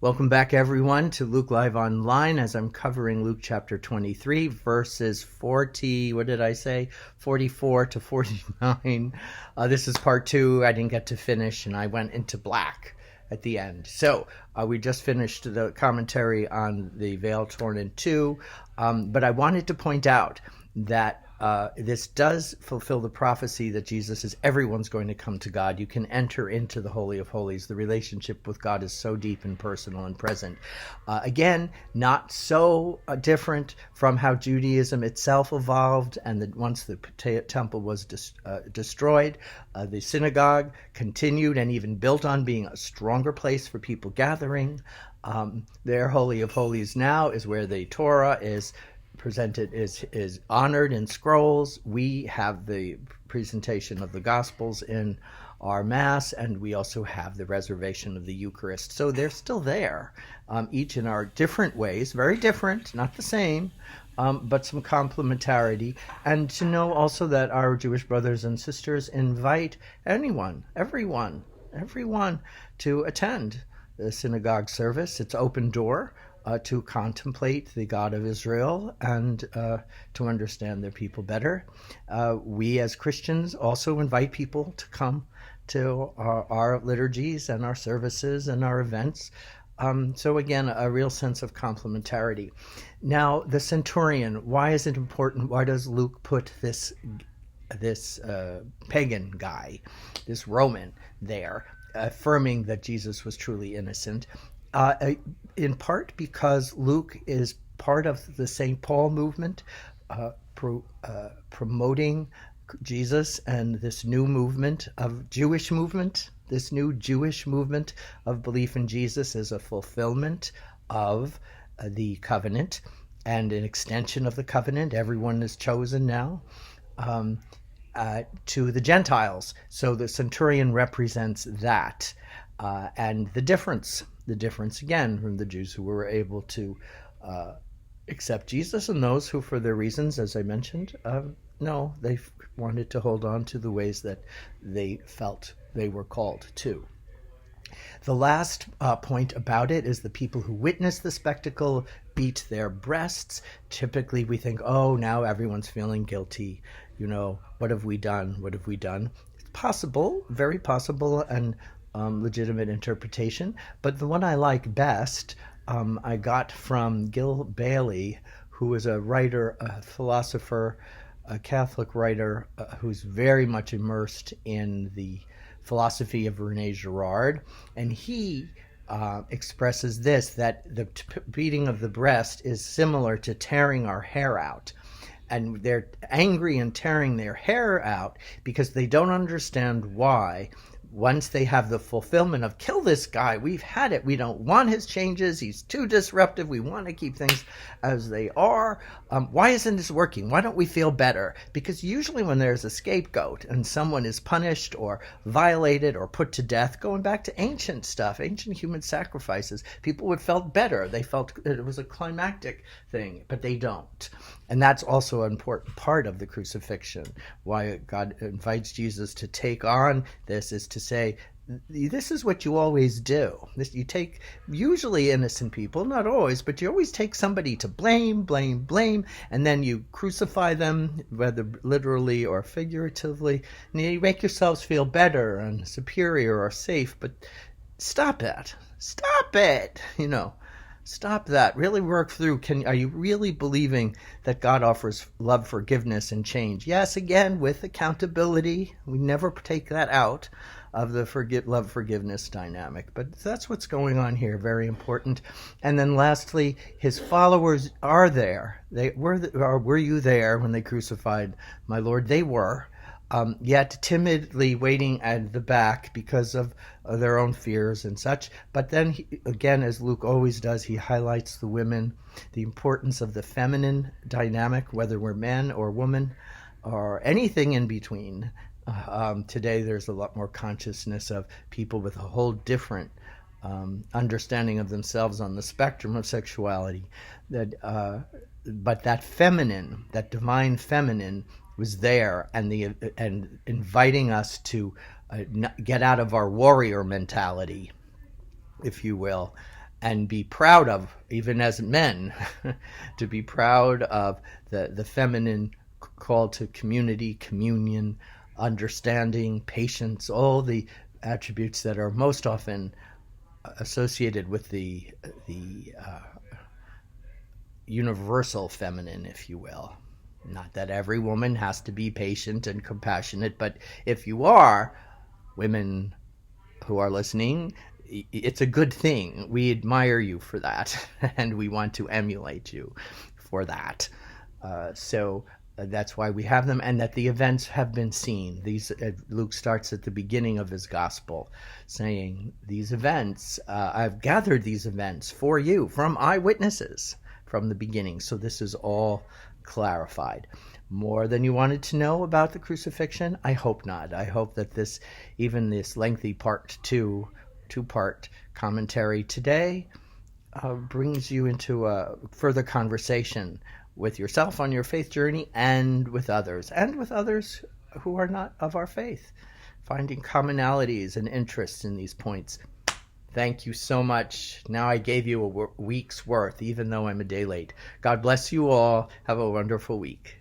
Welcome back, everyone, to Luke Live Online as I'm covering Luke chapter 23, verses 44 to 49. This is part 2. I didn't get to finish, and I went into black at the end. So we just finished the commentary on the veil torn in two, but I wanted to point out that this does fulfill the prophecy that Jesus is everyone's going to come to God. You can enter into the Holy of Holies. The relationship with God is so deep and personal and present. Again, not so different from how Judaism itself evolved, and that once the temple was destroyed, the synagogue continued and even built on being a stronger place for people gathering. Their Holy of Holies now is where the Torah is presented, is honored in scrolls. We have the presentation of the Gospels in our Mass, and we also have the reservation of the Eucharist. So they're still there, each in our different ways, very different, not the same, but some complementarity. And to know also that our Jewish brothers and sisters invite everyone to attend the synagogue service. It's open door. To contemplate the God of Israel and to understand their people better. We as Christians also invite people to come to our liturgies and our services and our events. So again, a real sense of complementarity. Now, the centurion, why is it important? Why does Luke put this pagan guy, this Roman there, affirming that Jesus was truly innocent? In part because Luke is part of the St. Paul movement, promoting Jesus and this new movement of Jewish movement, this new Jewish movement of belief in Jesus as a fulfillment of the covenant and an extension of the covenant. Everyone is chosen now to the Gentiles. So the centurion represents that. And the difference again from the Jews who were able to accept Jesus and those who, for their reasons, as I mentioned, no, they wanted to hold on to the ways that they felt they were called to. The last point about it is the people who witness the spectacle beat their breasts. Typically we think, oh, now everyone's feeling guilty. What have we done? What have we done? It's possible, very possible, and legitimate interpretation, but the one I like best I got from Gil Bailey, who is a writer, a philosopher, a Catholic writer who's very much immersed in the philosophy of René Girard, and he expresses this, that the beating of the breast is similar to tearing our hair out. And they're angry and tearing their hair out because they don't understand why. Once they have the fulfillment of kill this guy, we've had it. We don't want his changes. He's too disruptive. We want to keep things as they are. Why isn't this working? Why don't we feel better? Because usually when there's a scapegoat and someone is punished or violated or put to death, going back to ancient stuff, ancient human sacrifices, people would felt better. They felt it was a climactic thing, but they don't. And that's also an important part of the crucifixion. Why God invites Jesus to take on this is to say, this is what you always do. You take usually innocent people, not always, but you always take somebody to blame, and then you crucify them, whether literally or figuratively, and you make yourselves feel better and superior or safe. But stop it. Stop that. Really work through. Are you really believing that God offers love, forgiveness, and change? Yes, again, with accountability. We never take that out of the love, forgiveness dynamic. But that's what's going on here. Very important. And then lastly, his followers are there. Were you there when they crucified my Lord? They were. Yet timidly waiting at the back because of their own fears and such. But then, again, as Luke always does, he highlights the women, the importance of the feminine dynamic, whether we're men or women or anything in between. Today there's a lot more consciousness of people with a whole different understanding of themselves on the spectrum of sexuality. But that feminine, that divine feminine, was there, and inviting us to get out of our warrior mentality, if you will, and be proud of, even as men, to be proud of the feminine call to community, communion, understanding, patience, all the attributes that are most often associated with the universal feminine, if you will. Not that every woman has to be patient and compassionate, but if you are, women who are listening, it's a good thing. We admire you for that, and we want to emulate you for that. So that's why we have them, and that the events have been seen. These Luke starts at the beginning of his gospel, saying, "These events, I've gathered these events for you from eyewitnesses from the beginning." So this is all clarified. More than you wanted to know about the crucifixion? I hope not. I hope that even this lengthy two-part commentary today brings you into a further conversation with yourself on your faith journey, and with others who are not of our faith, finding commonalities and interests in these points. Thank you so much. Now I gave you a week's worth, even though I'm a day late. God bless you all. Have a wonderful week.